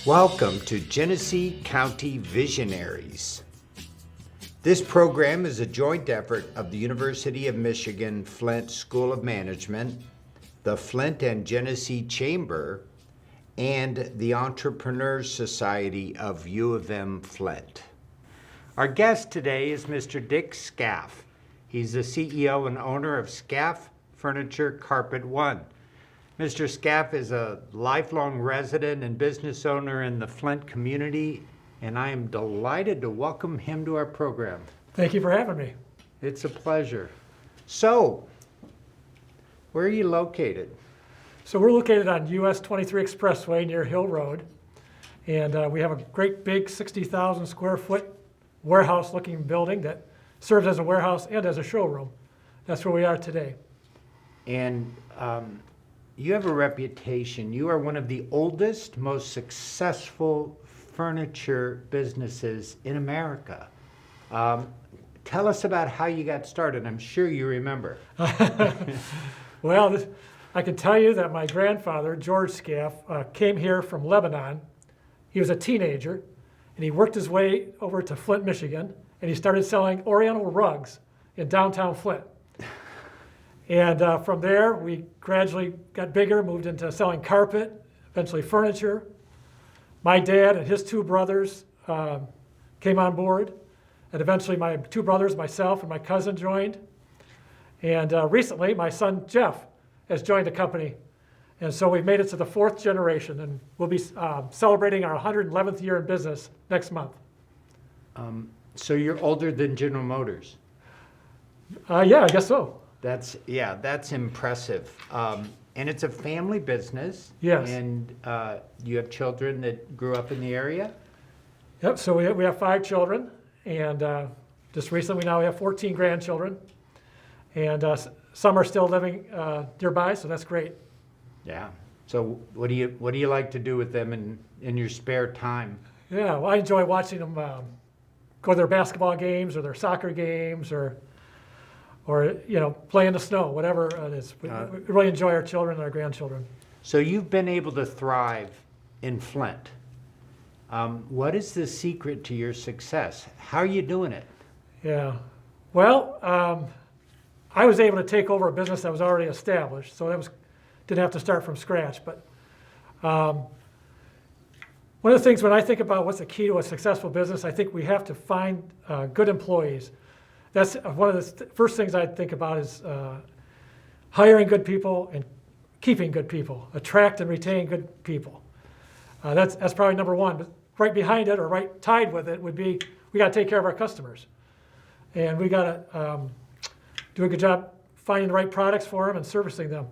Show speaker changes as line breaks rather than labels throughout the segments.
Welcome to Genesee County Visionaries. This program is a joint effort of the University of Michigan-Flint School of Management, the Flint and Genesee Chamber, and the Entrepreneurs Society of U of M Flint. Our guest today is Mr. Dick Skaff. He's the CEO and owner of Skaff Furniture Carpet One. Mr. Skaff is a lifelong resident and business owner in the Flint community, and I am delighted to welcome him to our program.
Thank you for having me.
It's a pleasure. So, where are you located?
So we're located on US 23 Expressway near Hill Road, and we have a great big 60,000 square foot warehouse looking building that serves as a warehouse and as a showroom. That's where we are today.
And you have a reputation. You are one of the oldest, most successful furniture businesses in America. Tell us about how you got started. I'm sure you remember.
Well, I can tell you that my grandfather, George Skaff, came here from Lebanon. He was a teenager, and he worked his way over to Flint, Michigan, and he started selling Oriental rugs in downtown Flint. And from there, we gradually got bigger, moved into selling carpet, eventually furniture. My dad and his two brothers came on board, and eventually my two brothers, myself, and my cousin joined. And recently, my son, Jeff, has joined the company. And so we've made it to the fourth generation, and we'll be celebrating our 111th year in business next month.
So you're older than General Motors?
Yeah, I guess so.
That's impressive. And it's a family business.
Yes.
And you have children that grew up in the area?
Yep, so we have 5 children, and just recently now we have 14 grandchildren. And some are still living nearby, so that's great.
Yeah. So what do you like to do with them in your spare time?
Yeah, well, I enjoy watching them go to their basketball games or their soccer games or play in the snow, whatever it is. We really enjoy our children and our grandchildren.
So you've been able to thrive in Flint. What is the secret to your success? How are you doing it?
Yeah, well, I was able to take over a business that was already established, so didn't have to start from scratch. But one of the things when I think about what's the key to a successful business, I think we have to find good employees. That's one of the first things I think about is hiring good people and keeping good people, attract and retain good people. That's probably number one. But right behind it, or right tied with it, would be we got to take care of our customers, and we got to do a good job finding the right products for them and servicing them.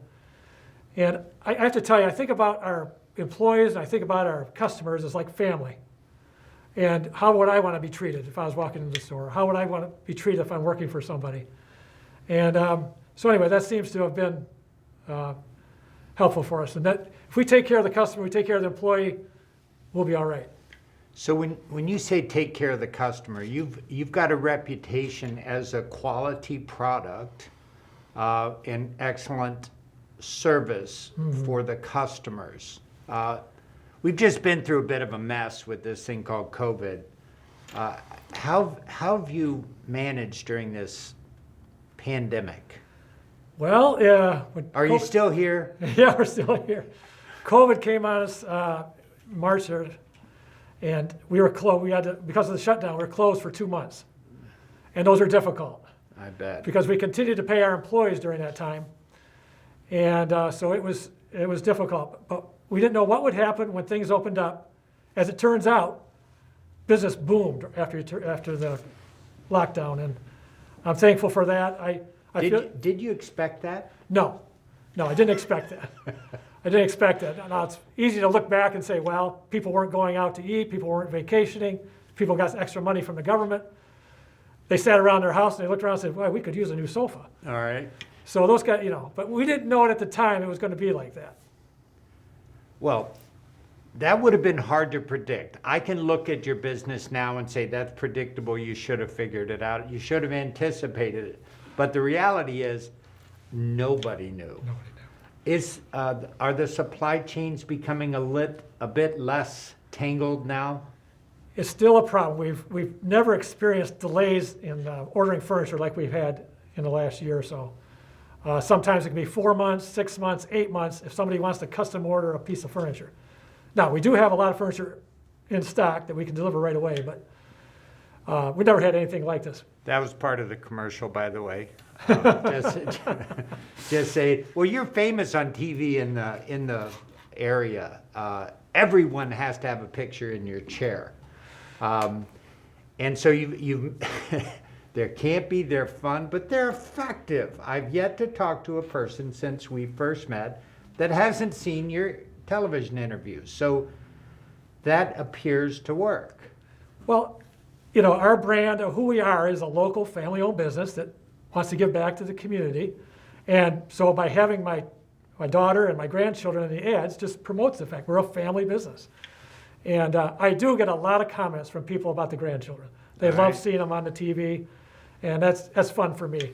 And I have to tell you, I think about our employees and I think about our customers as like family. And how would I want to be treated if I was walking into the store? How would I want to be treated if I'm working for somebody? And so anyway, that seems to have been helpful for us. And that if we take care of the customer, we take care of the employee, we'll be all right.
So when you say take care of the customer, you've got a reputation as a quality product and excellent service for the customers. We've just been through a bit of a mess with this thing called COVID. How have you managed during this pandemic?
Well,
Are you still here?
Yeah, we're still here. COVID came on us March 3rd, and we were closed. We had to, because of the shutdown, we were closed for 2 months, and those are difficult.
I bet.
Because we continued to pay our employees during that time, and so it was difficult. But we didn't know what would happen when things opened up. As it turns out, business boomed after the lockdown, and I'm thankful for that.
Did you expect that?
No, I didn't expect that. I didn't expect that. Now, it's easy to look back and say, well, people weren't going out to eat, people weren't vacationing, people got extra money from the government. They sat around their house and they looked around and said, well, we could use a new sofa.
All right.
So those guys, but we didn't know it at the time it was going to be like that.
Well, that would have been hard to predict. I can look at your business now and say that's predictable. You should have figured it out. You should have anticipated it. But the reality is nobody knew. Are the supply chains becoming a bit less tangled now?
It's still a problem. We've never experienced delays in ordering furniture like we've had in the last year or so. Sometimes it can be 4 months, 6 months, 8 months if somebody wants to custom order a piece of furniture. Now, we do have a lot of furniture in stock that we can deliver right away, but we never had anything like this.
That was part of the commercial, by the way. Just say, well, you're famous on TV in the area. Everyone has to have a picture in your chair. And so you there can't be, they're fun, but they're effective. I've yet to talk to a person since we first met that hasn't seen your television interviews. So that appears to work.
Well, you know, our brand of who we are is a local family-owned business that wants to give back to the community. And so by having my daughter and my grandchildren in the ads just promotes the fact we're a family business. And I do get a lot of comments from people about the grandchildren. They love seeing them on the TV, and that's fun for me.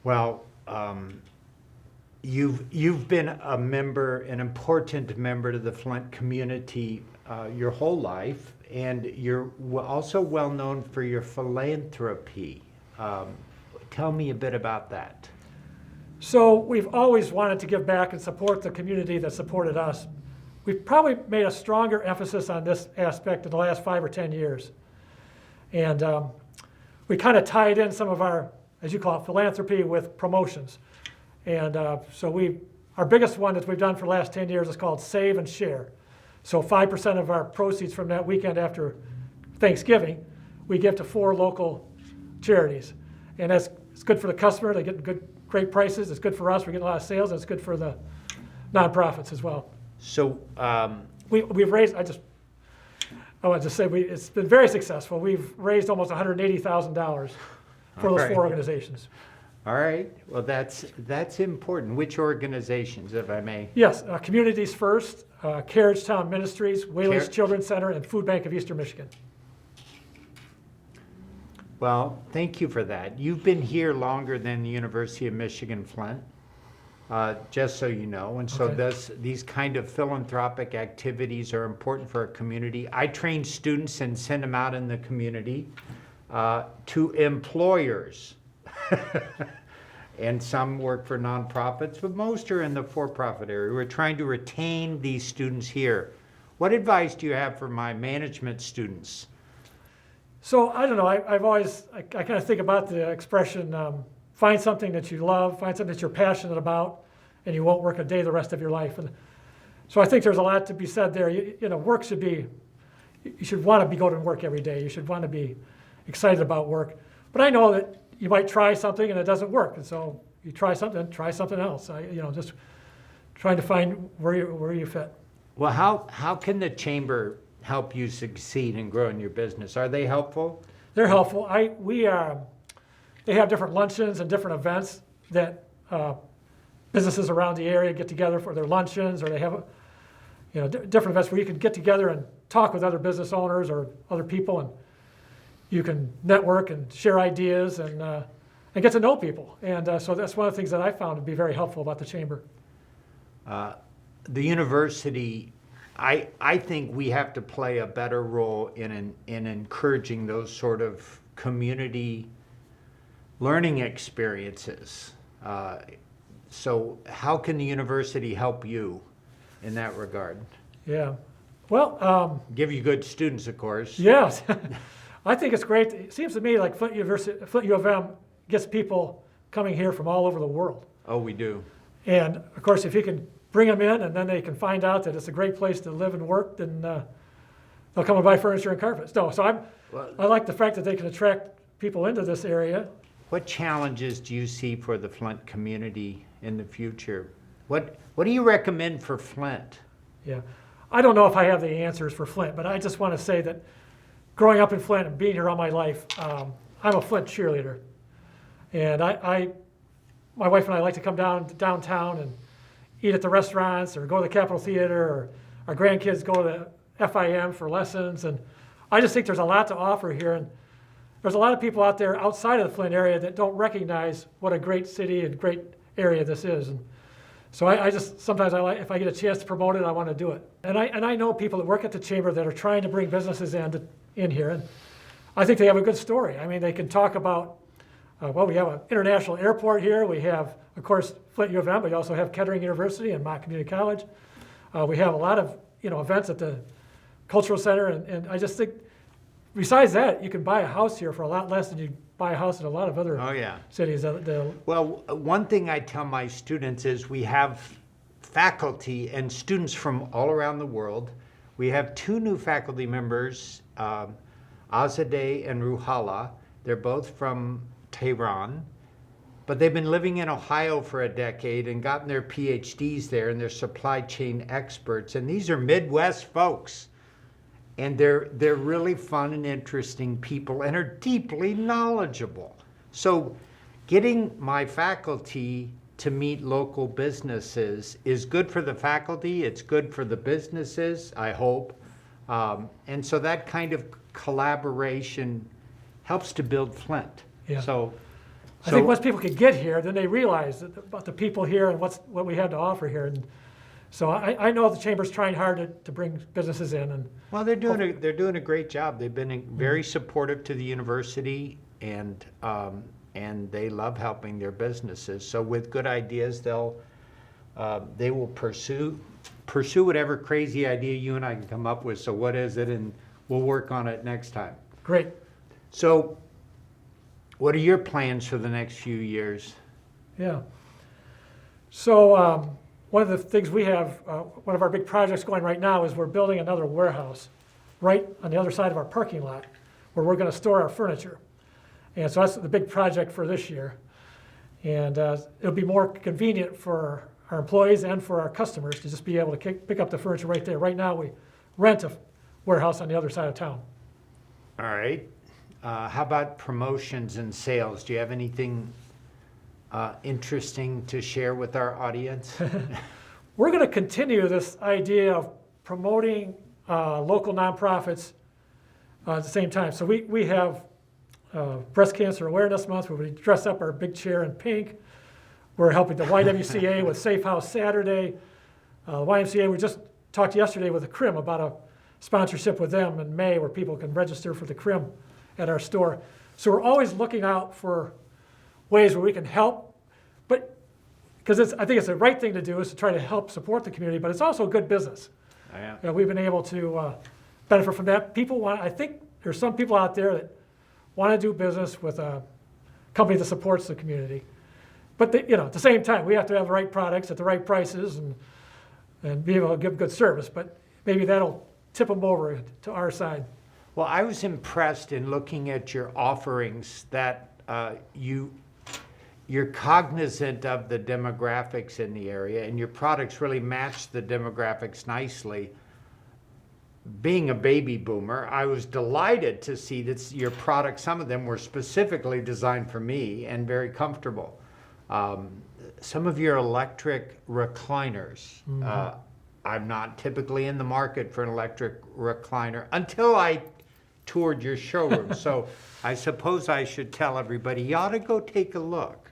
Well, you've been a member, an important member to the Flint community your whole life, and you're also well known for your philanthropy. Tell me a bit about that.
So we've always wanted to give back and support the community that supported us. We've probably made a stronger emphasis on this aspect in the last 5 or 10 years. And we kind of tied in some of our, as you call it, philanthropy with promotions. And so our biggest one that we've done for the last 10 years is called Save and Share. So 5% of our proceeds from that weekend after Thanksgiving, we give to 4 local charities. And it's good for the customer, they get great prices, it's good for us, we get a lot of sales, and it's good for the nonprofits as well.
So
we've raised, I want to say it's been very successful. We've raised almost $180,000 for those 4 organizations.
All right. Well, that's important. Which organizations, if I may?
Yes, Communities First, Carriagetown Ministries, Whaley's Children's Center, and Food Bank of Eastern Michigan.
Well, thank you for that. You've been here longer than the University of Michigan-Flint, just so you know. And so these kind of philanthropic activities are important for our community. I train students and send them out in the community to employers. And some work for nonprofits, but most are in the for-profit area. We're trying to retain these students here. What advice do you have for my management students?
So I don't know, I kind of think about the expression, find something that you love, find something that you're passionate about, and you won't work a day the rest of your life. And so I think there's a lot to be said there. You know, work should be, you should want to be going to work every day. You should want to be excited about work. But I know that you might try something and it doesn't work. And so you try something else. Just trying to find where you fit.
Well, how can the chamber help you succeed and grow in your business? Are they helpful?
They're helpful. They have different luncheons and different events that businesses around the area get together for their luncheons, or they have different events where you can get together and talk with other business owners or other people, and you can network and share ideas and get to know people. And so that's one of the things that I found to be very helpful about the chamber.
The university, I think we have to play a better role in encouraging those sort of community learning experiences. So how can the university help you in that regard?
Yeah, well,
give you good students, of course.
Yes, I think it's great. It seems to me like Flint U of M gets people coming here from all over the world.
Oh, we do.
And of course, if you can bring them in and then they can find out that it's a great place to live and work, then they'll come and buy furniture and carpets. No, so I like the fact that they can attract people into this area.
What challenges do you see for the Flint community in the future? What do you recommend for Flint?
Yeah, I don't know if I have the answers for Flint, but I just want to say that growing up in Flint and being here all my life, I'm a Flint cheerleader. And my wife and I like to come downtown and eat at the restaurants or go to the Capitol Theater, or our grandkids go to FIM for lessons. And I just think there's a lot to offer here. And there's a lot of people out there outside of the Flint area that don't recognize what a great city and great area this is. And So I just, sometimes I like, if I get a chance to promote it, I want to do it. And I know people that work at the chamber that are trying to bring businesses in here, and I think they have a good story. I mean, they can talk about, well, we have an international airport here. We have, of course, Flint U of M, but we also have Kettering University and Mott Community College. We have a lot of, events at the Cultural Center, and I just think, besides that, you can buy a house here for a lot less than you buy a house in a lot of other cities.
Well, one thing I tell my students is we have faculty and students from all around the world. We have 2 new faculty members, Azadeh and Ruhala. They're both from Tehran, but they've been living in Ohio for a decade and gotten their PhDs there, and they're supply chain experts. And these are Midwest folks. And they're really fun and interesting people and are deeply knowledgeable. So getting my faculty to meet local businesses is good for the faculty, it's good for the businesses, I hope. And so that kind of collaboration helps to build Flint.
Yeah.
So
I think once people can get here, then they realize about the people here and what we have to offer here. And so I know the Chamber's trying hard to bring businesses in. And
well, they're doing a great job. Will been very supportive to the university, and they love helping their businesses. So with good ideas, they will pursue whatever crazy idea you and I can come up with. So what is it? And we'll work on it next time.
Great.
So what are your plans for the next few years?
Yeah. So one of the things we have, one of our big projects going right now is we're building another warehouse right on the other side of our parking lot where we're going to store our furniture. And so that's the big project for this year. And it'll be more convenient for our employees and for our customers to just be able to pick up the furniture right there. Right now we rent a warehouse on the other side of town.
All right. How about promotions and sales? Do you have anything interesting to share with our audience?
We're going to continue this idea of promoting local nonprofits at the same time. So we have Breast Cancer Awareness Month, where we dress up our big chair in pink. We're helping the YWCA with Safe House Saturday. YMCA, we just talked yesterday with the CRIM about a sponsorship with them in May where people can register for the CRIM at our store. So we're always looking out for ways where we can help, but because I think it's the right thing to do is to try to help support the community, but it's also good business.
Oh, yeah.
We've been able to benefit from that. I think there's some people out there that want to do business with a company that supports the community. But at the same time, we have to have the right products at the right prices and be able to give good service. But maybe that'll tip them over to our side.
Well, I was impressed in looking at your offerings that you're cognizant of the demographics in the area, and your products really match the demographics nicely. Being a baby boomer, I was delighted to see that your products, some of them were specifically designed for me and very comfortable. Some of your electric recliners, I'm not typically in the market for an electric recliner until I toured your showroom. So I suppose I should tell everybody, you ought to go take a look,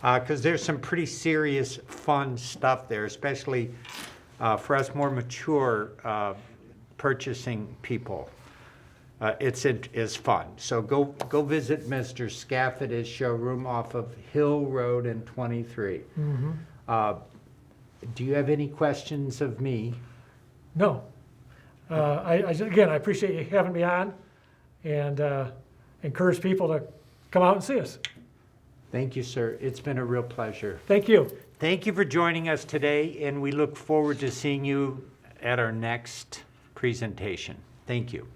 because there's some pretty serious fun stuff there, especially for us more mature purchasing people. It's fun. So go visit Mr. Skaff at his showroom off of Hill Road and 23. Do you have any questions of me?
No. Again, I appreciate you having me on, and encourage people to come out and see us.
Thank you, sir. It's been a real pleasure.
Thank you.
Thank you for joining us today, and we look forward to seeing you at our next presentation. Thank you.